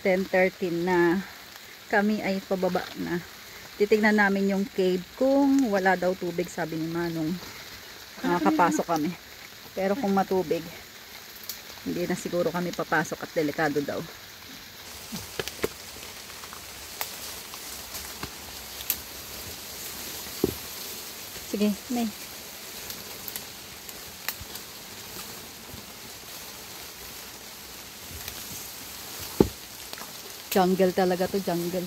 10:13 na. Kami ay pababa na. Titignan namin yung cave kung wala daw tubig, sabi ni Manong. Makakapasok kami. Pero kung matubig, hindi na siguro kami papasok at delikado daw. Sige, May. Jungle talaga to, jungle.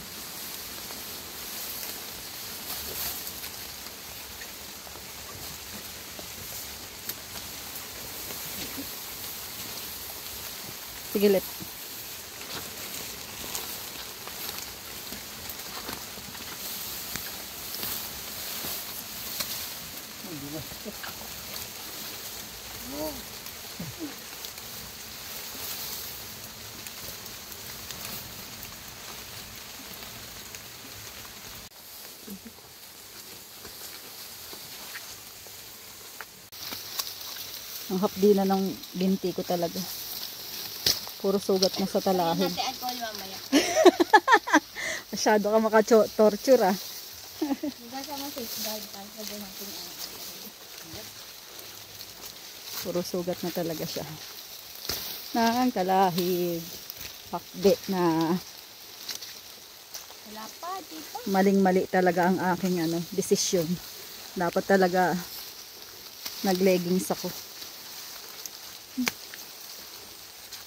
Sige, let. Ang hapdi na ng binti ko talaga. Puro sugat na sa talahib. Masyado ka maka-torture ah. Puro sugat na talaga siya. Nang talahib. Pakde na. Maling-mali talaga ang aking desisyon. Dapat talaga nag-leggings ako.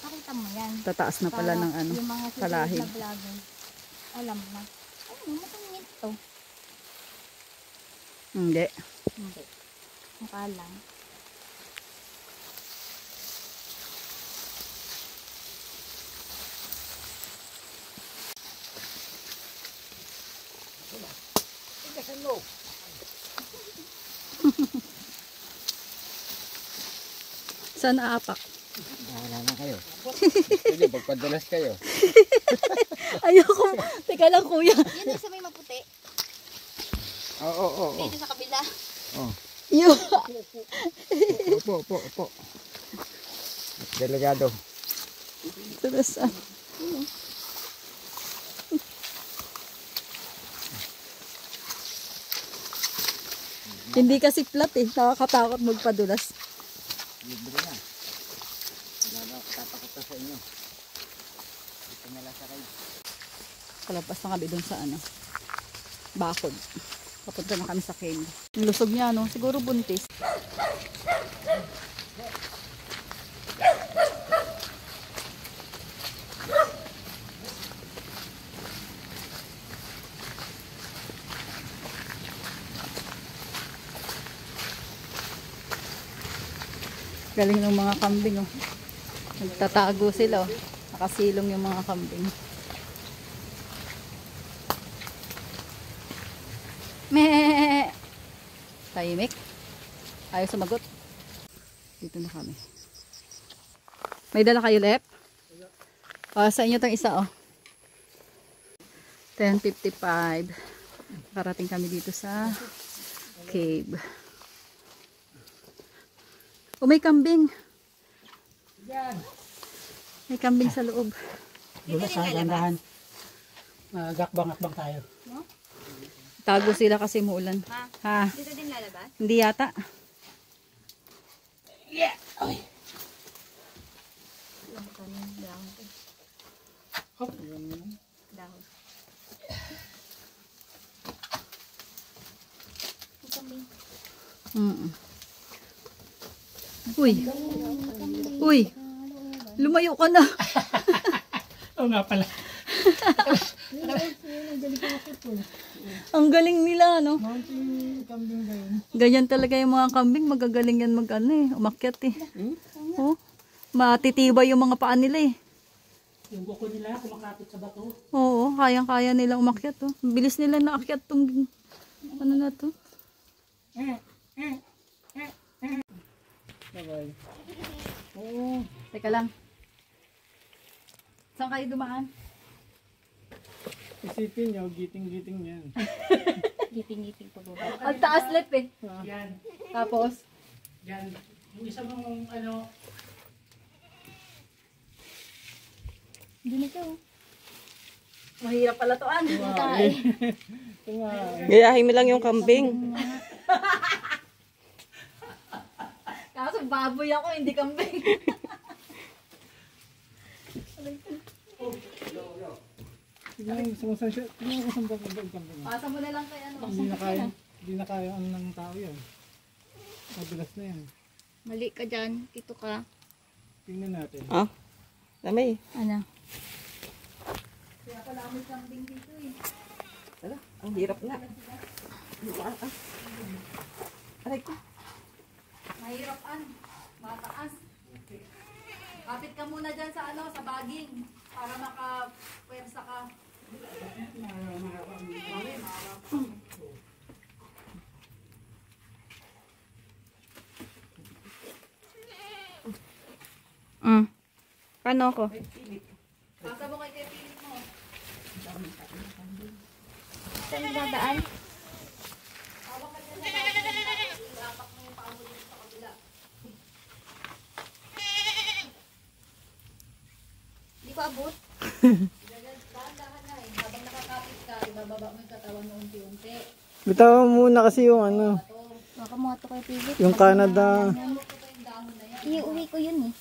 Pakita mo yan. Tataas na pala ng talahib. Alam na. Ano, matangit to? Hindi. Hindi. Mukha lang. Saan aapak? Bahala na kayo. Hindi, pagpadalas kayo. Ayoko. Teka lang, kuya. Yan ay sa may maputi. Oo. Dito sa kabila. Oh. Yun. Opo. Delegado. Terus Hindi kasi flat eh. Nakakatakot magpadulas. Libre na. Wala na ako tatakot sa inyo. Dito na lang sa kayo. Kalabas na kami dun sa bakod. Papunta na kami sa cave. Ang lusog niya siguro buntis. Galing ng mga kambing nagtatago sila nakasilong yung mga kambing. Meh! Tahimik. Ayaw sumagot. Dito na kami. May dala kayo, Lep? Sa inyo tong isa 10:55. Karating kami dito sa cave. May kambing. May kambing sa loob. Dula sa gandahan. Gakbang-akbang tayo. Tago sila kasi muulan. Ha? Dito din lalabas? Hindi yata. Yeah! Ay! Hop! Dahon. Uy! Lumayo ka na. Oo nga pala. Ang galing nila, Mountain kambing ba yun? Ganyan talaga yung mga kambing. Magagaling yan umakyat matitibay yung mga paa nila Yung buko nila kumakapit sa bato. Oo, kayang-kaya nila umakyat Bilis nila naakyat tong na to. Bye-bye. Oo. Teka lang. Saan kayo dumaan? Isipin nyo, giting-giting yan. Giting-giting pa baba. Ang taas lep Yan. Tapos? Yan. Yung isa mong Hindi na to. Mahirap pala to, An. Gayahin mo lang yung kambing. Kaso baboy ako, hindi kambing. Tignan mo kung saan ba ang kambing. Pasa mo na lang kay ano. Hindi na kaya ang ng tao yan. Mabilas na yan. Mali ka dyan. Dito ka. Tingnan natin. Ah, dami. Ano? Kaya pala may kambing dito eh. Ala, ang hirap nga. Aray ko. Mahirap, An. Mataas. Kapit ka muna dyan sa ano, sa baging. Para maka-pwersa ka. Paano ako? Pasa mo kay Philip mo. Saan dadaan? Hindi ko abot. Dahan-dahan na eh. Habang nakakapit ka, ibababa mo yung katawan mo unti-unti. Bitawan muna kasi yung ano, Baka mo ito kay Philip. yung Canada. Iuwi ko yun eh.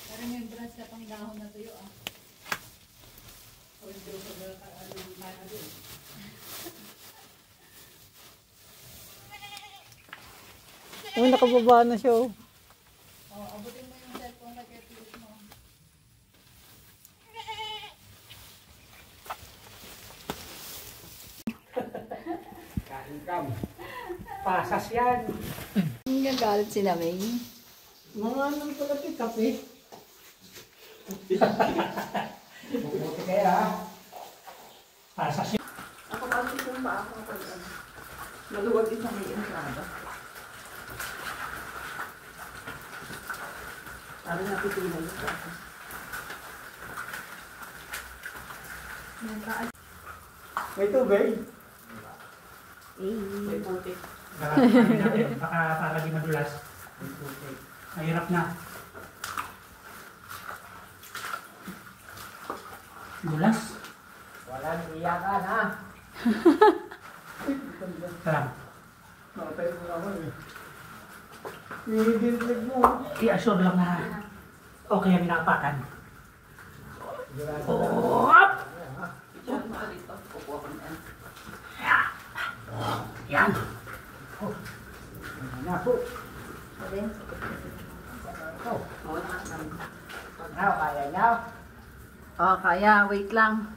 Parang yung brush ka pang dahon na tuyo ah. Uy, nakababa na siya oh. Oh, abutin mo yung cellphone kay Philip mo. Pasas yan. Nagagalit sila, May. Mga anong pala kape. Buti kaya ha. Pasas yan. Ako kasi kung ba ako pag maluwag isa may entrada. Para natin tingnan yung process. May tubig. May putik. Baka para di madulas. Mahirap na. Dulas? Walang iyakan ha. Sarang. Nakatay mo ako eh. Hihigil mo. I-assure lang na okay ang minapakan. Oh! Yan. Naku. Now, kaya niya. Oh, kaya. Wait lang.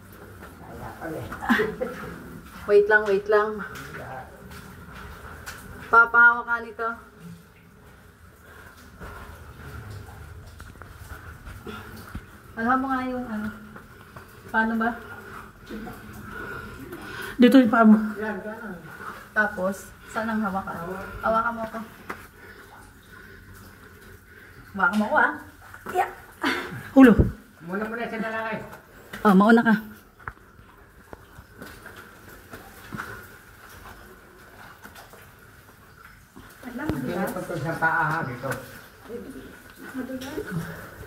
Kaya pala. Wait lang. Papahawa ka nito. Alam mo nga yung ano. Paano ba? Dito yung paa mo. Yan, ganun. Tapos, saan ang hawakan? Hawakan mo ako. Hawakan mo ako ah. Yeah. Ulo. Muna sa lalaki. Oh, mauna ka. Hindi na pagtog sa paa ha, dito.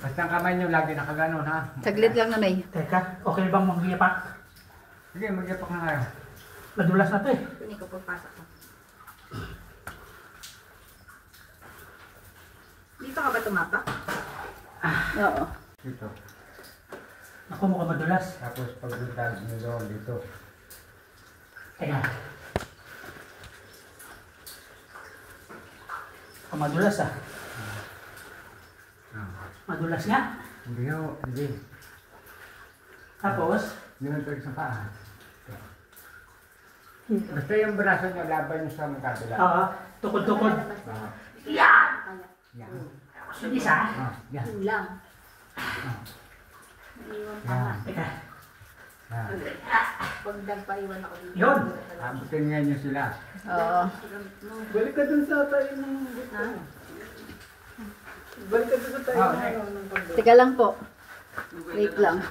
Basta ang kamay niyo lagi nakaganon ha. Saglit lang na May. Teka, okay bang mag-iyapak? Sige, mag-ipak na kayo. Madulas na to eh. Hindi ko pagpasok ko. Dito ka ba tumapak? Oo. Dito. Ako mukhang madulas. Tapos pagdudal niyo doon dito. Teka. Ako madulas ah. Madulas nga. Hindi ho, hindi. Tapos, Hindi na sa paa. Basta yung braso niyo, laban niyo sa magkabila. tukod-tukod. Yan. Yung isa. Yan. Lang. Yan. Teka. Yan. Pag nagpaiwan ako dito. Yun. Abutin nga niyo sila. Oo. Balik ka dun sa tayo ng Ha? Balik ka dun sa tayo ng Teka lang po. Wait lang.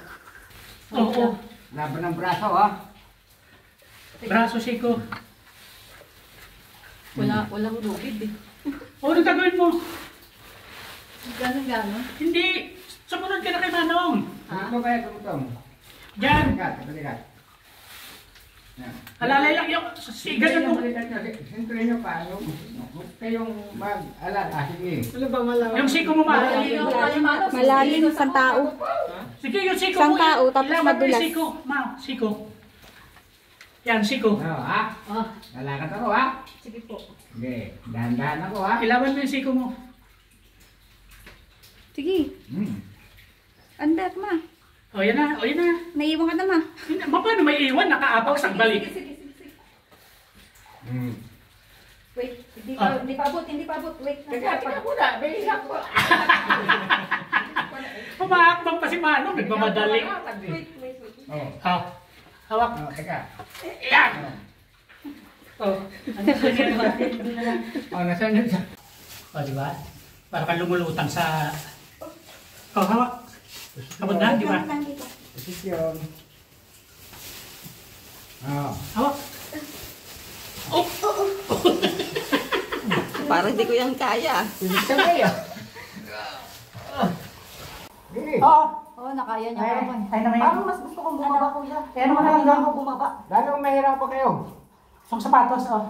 Oo. Laban ng braso ha. Braso Shiko. Walang lugid eh. Ano gagawin mo? Ganon. Hindi. Sumunod ka na kay Manong. Ito kaya tumutong. Diyan. Balikat. Alalay lang yung sigan mo. Sinturin nyo pa. Huwag kayong mag-alala. Sige. Ano ba malaman? Yung siko mo ba? Malalim sa tao. Sige, yung siko Isang mo. tao, tapos Ilaban mo yung madulas. siko. Ma, siko. Yan, siko. Ha? Lalakat ako ha? Sige po. Sige. Dahan-dahan ako ha? Ilaban mo yung siko mo. Sige. Andak, ma. O, yan na. O, yan na. Naiwan ka na, ma. Paano may iwan? Nakaapak sa balik. Sige. Hmm. Wait, hindi pa abot. Wait. Teka muna. Bilang ko. Pumaakbang pa si Manong. Nagmamadali. Wait. Oh. Ha? Hawak. Oh, teka. Yan. Oh. Oh, nasaan yun sa... O, di ba? Para kang lumulutang sa... Oh, hawak. Abot na, di ba? Posisyon. Oh. Hawak. Oh! Parang hindi ko yan kaya. Pilit ka kayo. Sige. Oo. Oo, nakaya niya. Ay naman yan. Parang mas gusto kong bumaba, kuya. Kaya naman lang lang. Bumaba. Lalong mahirapan kayo. Itong sapatos, oh.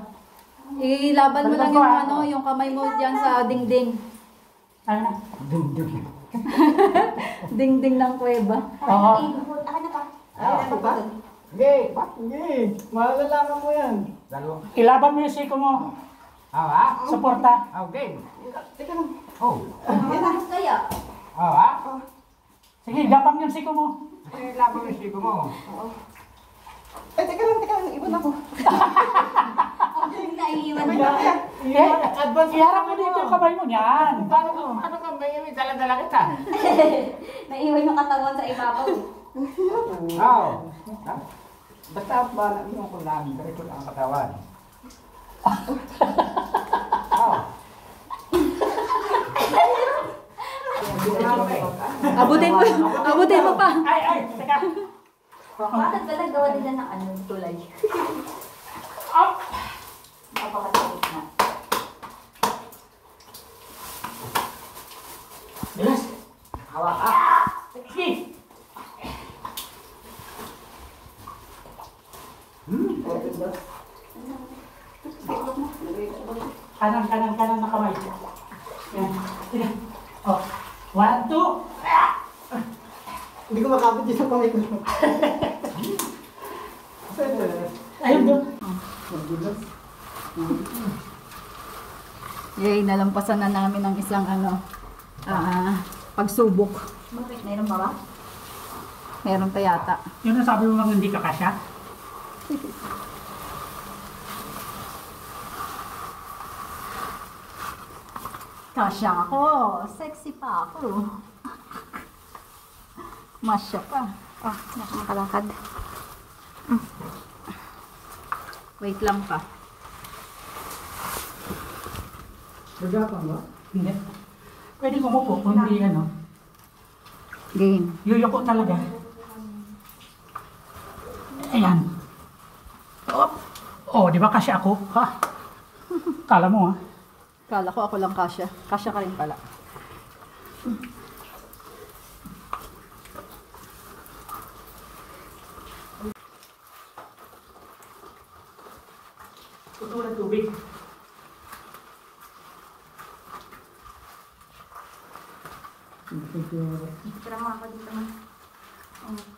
Ilaban mo lang yung Balikan ko, yung kamay mo diyan sa dingding. Ano na? Dingding ng kuweba. Oo. Ako ba? Sige. Sige, malalaman mo yan. Dalawa. Ilaban mo yung siko mo. Ha? Suporta. Okay. Teka lang. Oh. Kaya. Ha? Sige, gapang yung siko mo. Sige, laban yung siko mo. Teka lang, ibon ako. Naiiwan Iharap mo dito yung kamay mo niyan. Paano ka may dala-dala kita? Naiiwan yung katawan sa ibabaw. Oo. Basta ba namin ko lang, diretso lang ang katawan. Oo. Abutin mo pa. Ay, teka. Bakit pala gawa nila ng ano, tulay? Up! Napakasakit na. Bilas. Hawak ka. Sige. Kanan na kamay. Yan. Sige. Oh. 1, 2. Hindi ko makapit dito kamay ko. Ayun doon. Yay, nalampasan na namin ang isang pagsubok. Bakit? Meron ba ba? Meron pa yata. Yun ang sabi mo lang hindi ka kasya. Kasya ako. Sexy pa ako. Masya pa. Oh, nakakalakad. Wait lang pa. Magapang ba? Hindi. Pwede kumupo kung hindi ano. Game. Yuyuko talaga. Ayan. Oh, di ba kasya ako? Ha? Kala mo ha? Kala ko ako lang kasya. Kasya ka rin pala. Puto ng tubig. Picture mo ako dito, ma.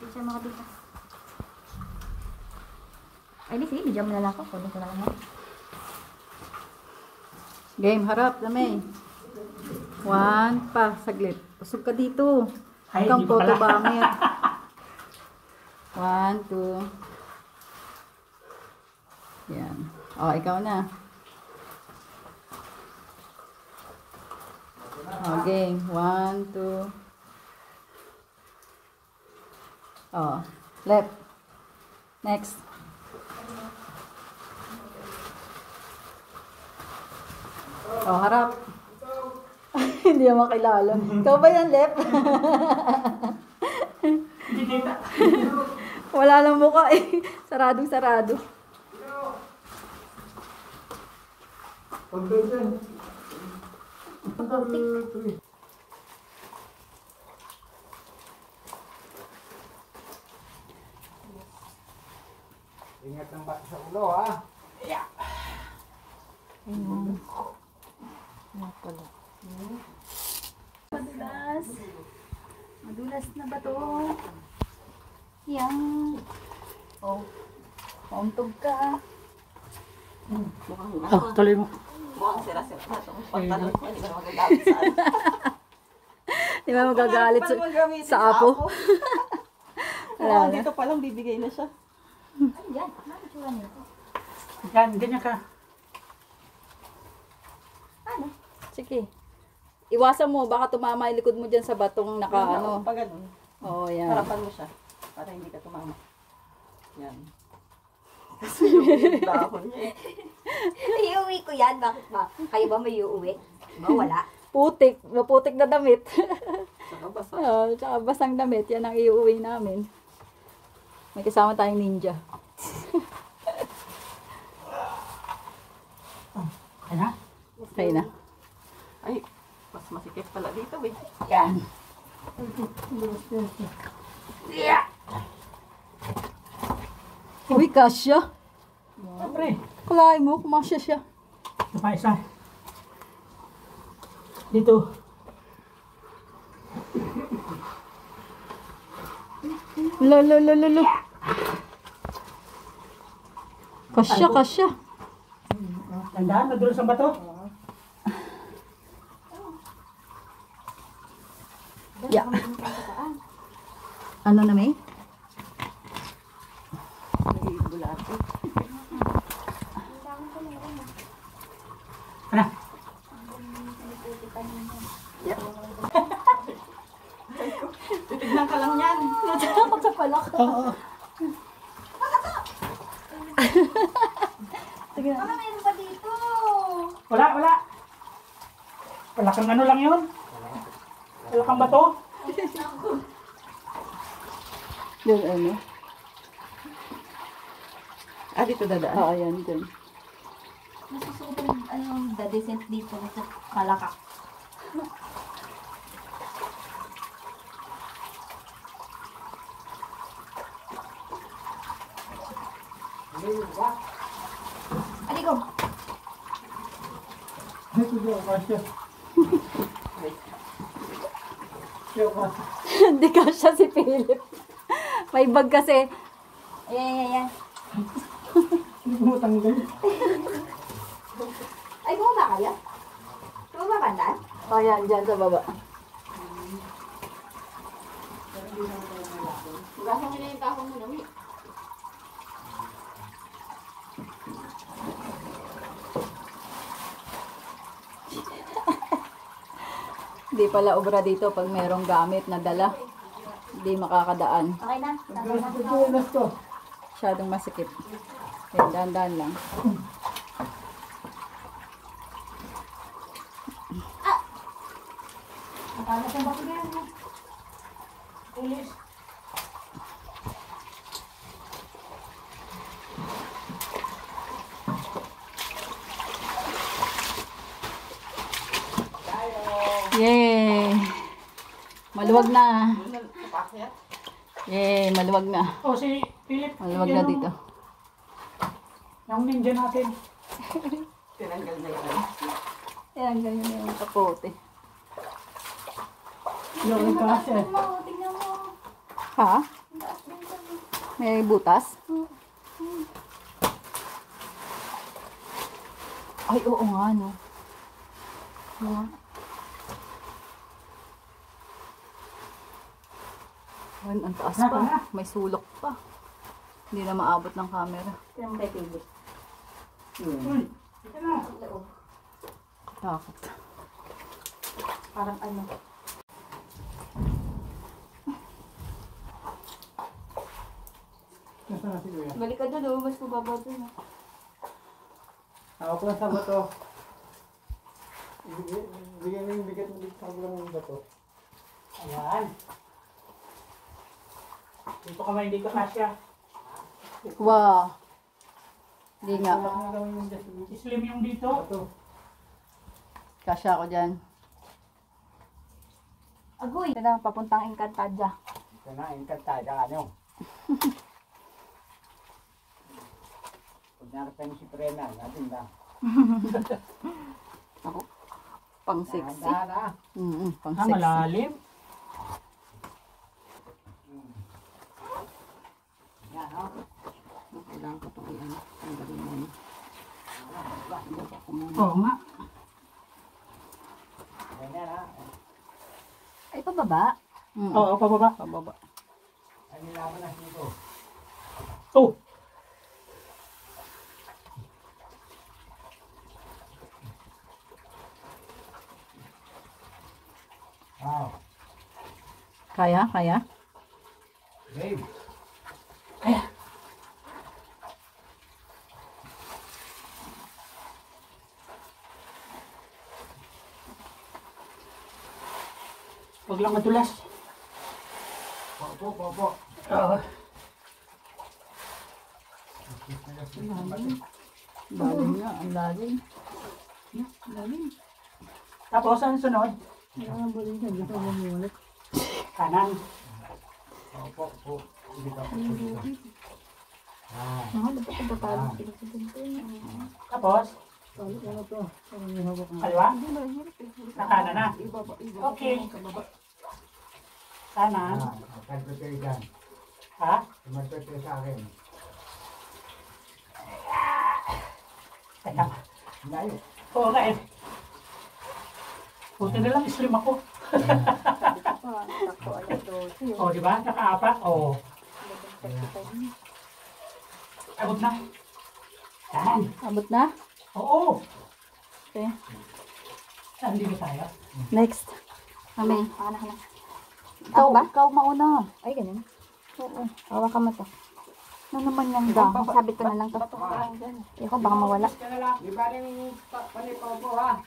Picture mo ako dito. Ay, di, sige, video mo na lang ako. Kunin ko na lang yan. Game, harap, damay. 1 pa, saglit. Usog ka dito. Ay, Kang hindi pa photo pala. bangit. 1, 2. Yan. O, ikaw na. O, game. 1, 2. O, left. Next. O, harap. Hindi naman makilala. Ikaw ba yan, left? Hindi kita. Wala lang mukha eh. Saradong sarado. Sakit ng bata sa ulo, ha? Ayun. Wala pala. Madulas. Madulas na ba to? Yan. Oh. Pauntog ka. Oh, tuloy mo. Mukhang sira-sira na itong pantalon ko. Hindi ko na magagamit sa ano. Di ba magagalit Paano pa magamitin sa apo? Oo, Wala na. dito pa lang bibigay na siya. Yan, ano tsura nito? Yan, ganyan ka. Ano? Sige. Iwasan mo, baka tumama yung likod mo dyan sa batong naka ano. Pa ganun. Oo, yan. Harapan mo siya. Para hindi ka tumama. Yan. Kasi yung dahon niya eh. Iuwi ko yan. Bakit ba? Kayo ba may iuwi? Ba, wala. Putik. Maputik na damit. Saka basa. Oo, tsaka basang damit. Yan ang iuwi namin. May kasama tayong ninja. Ayan na. Okay na. Ay, mas masikip pala dito eh. Yan. Uy, kasya. Siyempre. Kulahin mo, kumasya siya. Ito pa isa. Dito. Lo. Kasya, kasya. Tandaan, nadulas ang bato. Yeah. Ano na may? Bulati. Ano? Titignan ka lang yan. Natakot sa palak. Oo. Baka meron pa dito. Wala. Wala kang ano lang yun. Wala kang bato. Yung ano? Ah, dito dadaan. Oo, yan, dyan. Nasusunod the descent dito sa Kalakak. Aliko. Hindi kasya si Philip. May bag kasi. Ayan. Hindi ko matanggal. Ay, bumaba kayo? Bumaba ka na? O, yan, dyan sa baba. Gasa mo na yung tahong mo namin. Hindi pala obra dito pag merong gamit na dala. Hindi makakadaan. Okay na? Pagkunas ko. Masyadong masikip. Okay, dahan-dahan lang. Nakala sa bato yan. Pulis. Yay! Maluwag na. Pakyat. Yay, maluwag na. Oh, si Philip. Maluwag na dito. Yung ninja natin. Tinanggal na yan. Yan, ganyan na yung kapote. Yung kasi. Tingnan mo. Ha? May butas? Ay, oo nga, no. Oo. Ayun, ang taas pa. May sulok pa. Hindi na maabot ng camera. Tingnan mo kay Philip. Uy, ito na. Takot. Parang ano. Nasaan na si Kuya? Balik ka doon, mas mababa doon. Hawak lang sa bato. Bigyan mo yung bigat mo dito sa lang ng bato. Ayan. Dito ka man, hindi ka kasya. Wow. Hindi nga. Hawak na lang yung dito. Slim yung dito. Bato. Kasya ako dyan. Agoy! Ito na, papuntang Encantadia. Ito na, inkanta. Ano? Narapin si Prena, natin ba? Ako. Pang sexy. Dahan, Pang Ah, sexy. malalim. Yan, oh. Kailangan ko itong iyan. Tanggalin mo yun. Oo nga. Ganyan, ha? Ay, pababa. Oo, pababa. Pababa. Ay, nilaban na dito. Oh! Wow. Kaya? Kaya? Babe. Huwag lang madulas. Popo. Oo. Lalim nga. Ang lalim. Tapos, ang sunod? Kanan. Popo. Dito. Ah. Tapos, kaliwa. Na kanan na. Okay. Kanan. Pagpapay dyan. Ha? Pagpapay sa akin. Teka. Layo. Oo nga eh. Buti na lang slim ako. O, di ba? Nakaapat. O. Abot na. Yan. Abot na? Oo. Okay. Saan dito tayo? Next. Kami. Ikaw ba? Ikaw mauna. Ay, ganun. Oo. Hawakan mo to. Ano naman yung dahon? Sabit ko na lang to. Iko, baka mawala. Di ba rin panipopo, ha?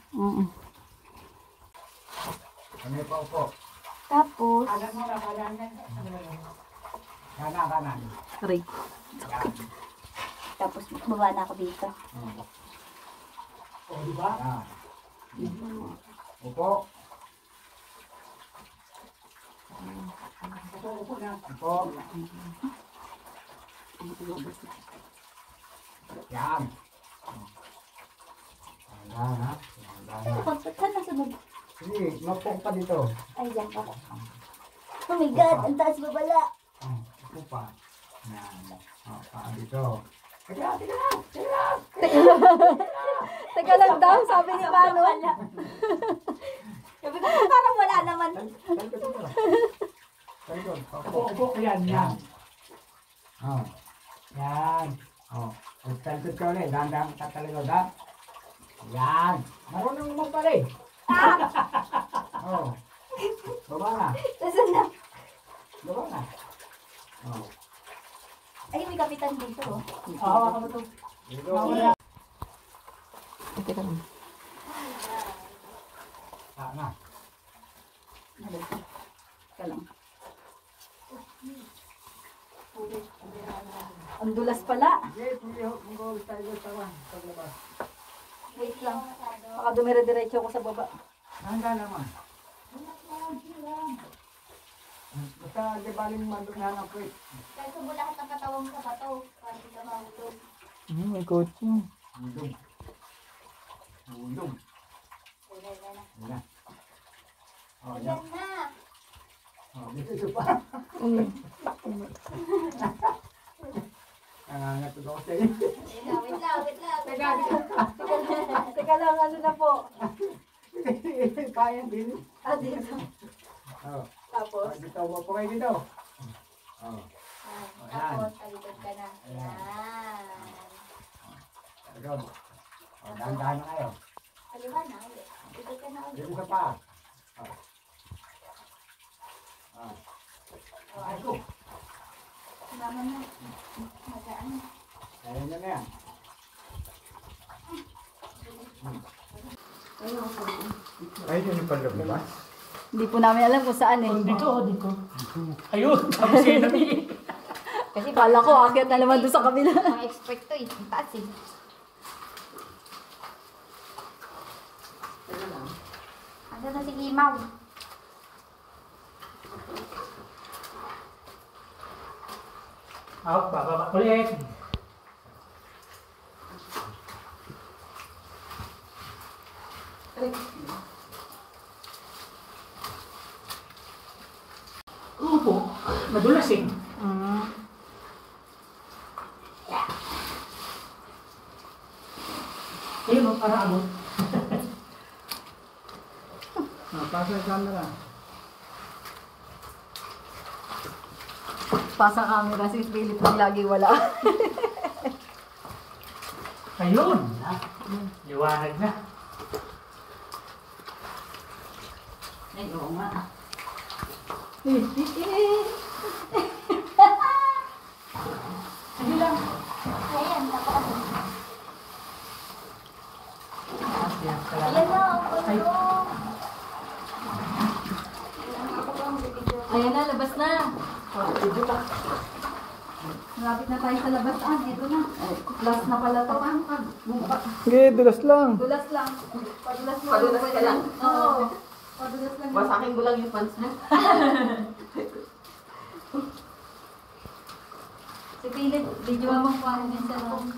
Panipopo. Tapos, Kanan mo na, kanan na. Kanan. Aray. tapos baba na ako dito. O, di ba? Ah. Upo. Upo na. Upo. Yan. Yan, ha? Saan na sunod? Sige, mapong pa dito. Ay, dyan pa. Oh my God, ang taas babala. Upo pa. Yan. Pa dito. Teka lang daw, sabi ni Mano. Sabi ko, parang wala naman. Talikod. Upo, upo ko yan. Yan. Oh. Yan. Oh. Talikod ka ulit. Dahan-dahan ka talikod, ha? Yan. Marunong mo pala eh. Oh. Baba na. Susunod na. Baba na. Oh. Ay, may kapitan dito. Oh. Hawakan mo to. Dito. Teka lang. Sana. Teka lang. Ang dulas pala. Sige, mag-uwi tayo sa paglabas. Wait lang. Baka dumire-diretso ako sa baba. Handa naman. Basta di baling madughan ang kwit. Kasi lahat ng katawang sa bato. Para di ka mahulog. May coaching. Hulog. Hulog. Yan. Oh, yan. Ayan na. Oh, dito pa. Nangangatod ako sa iyo. Wait lang. Teka lang, ano na po? Kaya din. Ah, dito. Oh, Tapos, dito mo po kayo dito. Oh, Tapos, talikod ka na. Ayan. ayun. Oh, dahan-dahan na kayo. Kaliwa na ulit. Talikod ka na ulit. Dito sa pa. Oh. Oh. Ay ko. Naman na. Magaan. Kaya nyo na yan. Ay, yun yung pala ba? hindi po namin alam kung saan eh. Dito, dito. Ayun, tapos yun na Kasi kala ko, akyat na naman doon sa kabila. Mga expert to eh. Ang taas eh. Ano na si Imaw? Bababa ulit. Madulas eh. Ayun, para abot. Pasa yung camera. Pasa camera si Philip nang lagi wala. Ayun. Liwanag na. Ay, oo nga. Sige lang. Ayan, napakasal. Ayan, Ayan na, ang palo. Ayan na, labas na. Malapit na tayo sa labas. Dito na. Last na pala to. Sige, dulas lang. Dulas lang. Padulas mo. Padulas ka lang? Oo. Padulas lang. Basakin ko lang yung pants mo. Si Philip, video mo kung ano yung cellphone.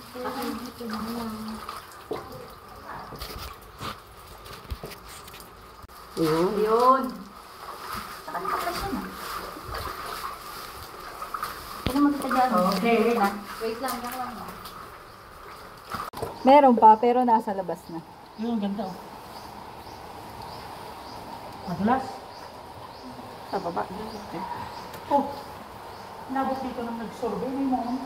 Yun. Saka nakaplas yun ah. Kaya naman kita dyan. Okay. Wait lang, yan lang. Meron pa, pero nasa labas na. Yun, ganda oh. Madulas. Sa baba. Oh. Nabot dito nang nag-survey. May mo.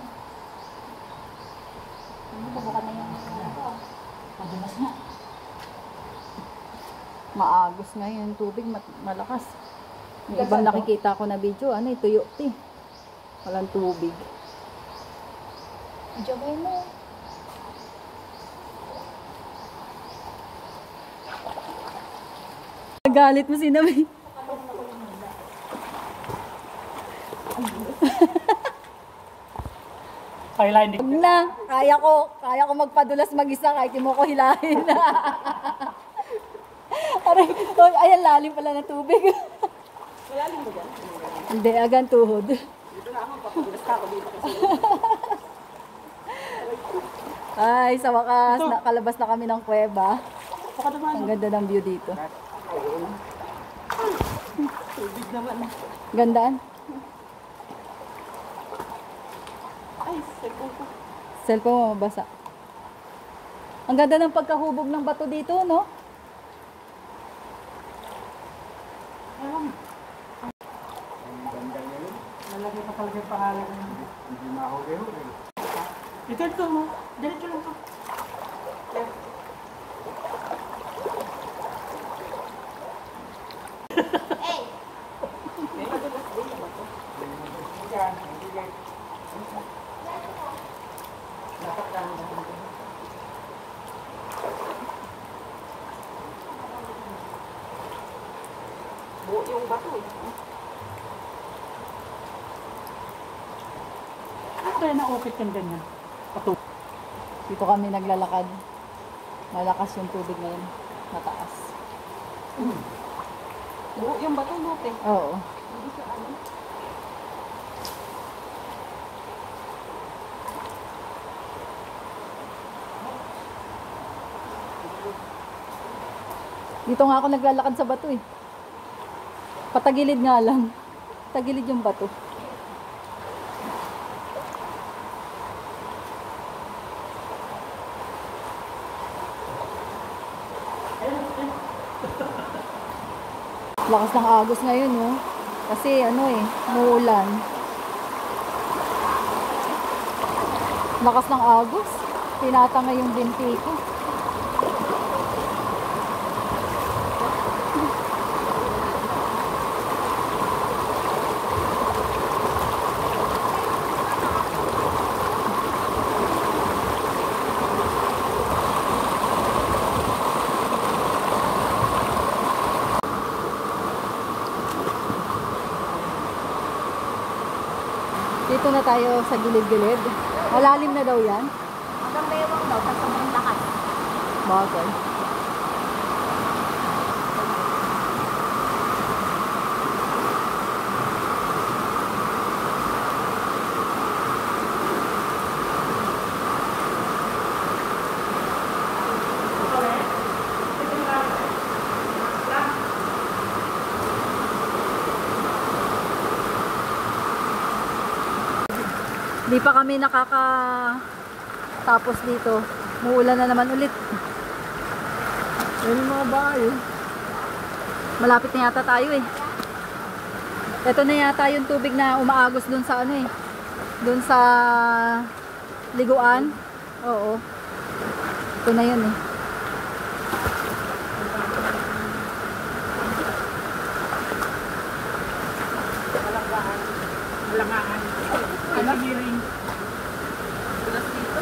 Bubukan na yung Madulas nga. Maagos ngayon yung tubig, malakas. Yung ibang nakikita ko na video, ano, tuyo, walang tubig. Jogay mo. Galit mo si Nami. Kaya hindi. Huwag na, kaya ko magpadulas mag-isa kahit hindi mo ko hilahin. Aray, ayan, lalim pala ng tubig. Malalim mo dyan? Hindi, agan tuhod. Dito na ako, papagulas ka ako dito kasi. Ay, sa wakas, nakalabas na kami ng kuweba. Baka naman. Ang ganda ng view dito. Tubig naman. Gandaan. Ay, sekong ko. Cellphone mo mabasa. Ang ganda ng pagkahubog ng bato dito, no? Nalagay pa talaga yung pangalan. Hindi mahuli-huli. Ito mo. Diretso lang to. May madulas din naman to. Dapat lang naman. Buo yung bato eh. Ano kaya na-opit yung ganyan? Pato. Dito kami naglalakad. Malakas yung tubig ngayon. Mataas. Buo yung bato natin. Oo. Hindi siya ano. Dito nga ako naglalakad sa bato eh. Patagilid nga lang. Tagilid yung bato. Lakas ng agos ngayon, no? Kasi ano eh, muulan. Lakas ng agos. Tinatanga yung binti ko. Dito na tayo sa gilid-gilid. Malalim na daw yan. Hanggang bewang daw, sa sobrang lakas. Bagay. Di pa kami tapos dito. Muulan na naman ulit. Yan yung mga bahay eh. Malapit na yata tayo eh. Ito na yata yung tubig na umaagos dun sa ano eh. Dun sa liguan. Oo. Ito na yun eh. Malangaan. Engineering. Bulas dito.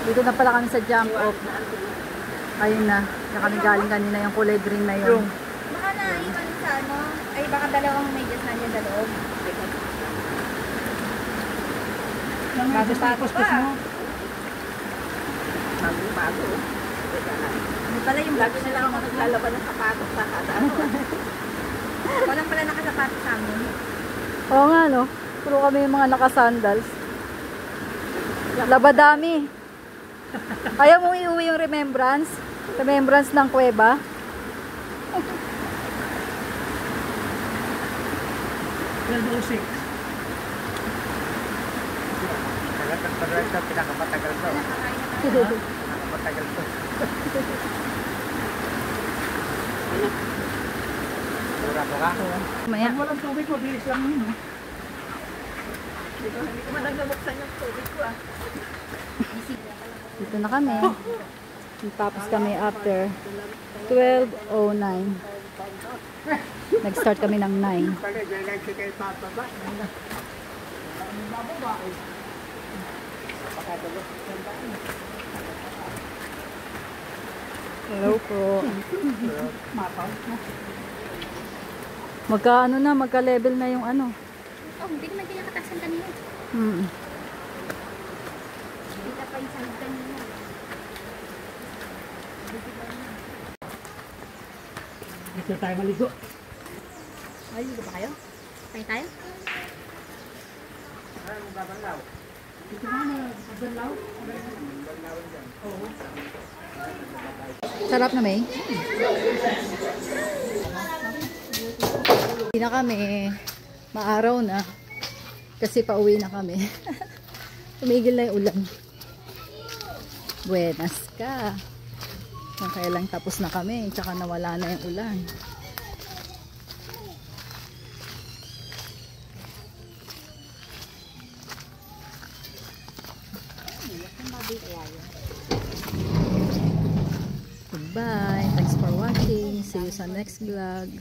Dito na pala kami sa jump off. Ayun na. Na kami galing kanina yung kulay green na yun. Baka naiwan sa ano. Ay, baka dalawang medyas nandiyan sa loob. Bago tapos mo. Bago. Hindi pala yung Lagi na lang ako naglalaban ng sapatos sa kada ano. walang pala nakasapatos sa amin. Oo nga no. Puro kami yung mga nakasandals. Labadami. Ayaw mo iuwi yung remembrance? Remembrance ng kuweba? Ito, pinakamatagal to. Pinakamatagal to. Sigurado ka? Maya. Pag walang tubig, mabilis lang yun. No? Hindi ko man nabuksan yung tubig ko ah. Dito na kami. Tapos kami after 12:09. Nag-start kami ng 9. Pag ganyan si kay Papa ba? Hello po. Magka-level na yung ano. Oh, hindi naman kaya katasan kanina. Hindi ka pa yung sahig kanina. Dito tayo maligo. Ay, dito ba kayo? Tayo tayo? Sarap na May. Hindi na kami. Maaraw na. Kasi pauwi na kami. Tumigil na yung ulan. Buenas ka. Kung kailang tapos na kami. Tsaka nawala na yung ulan. Goodbye. Thanks for watching. See you sa next vlog.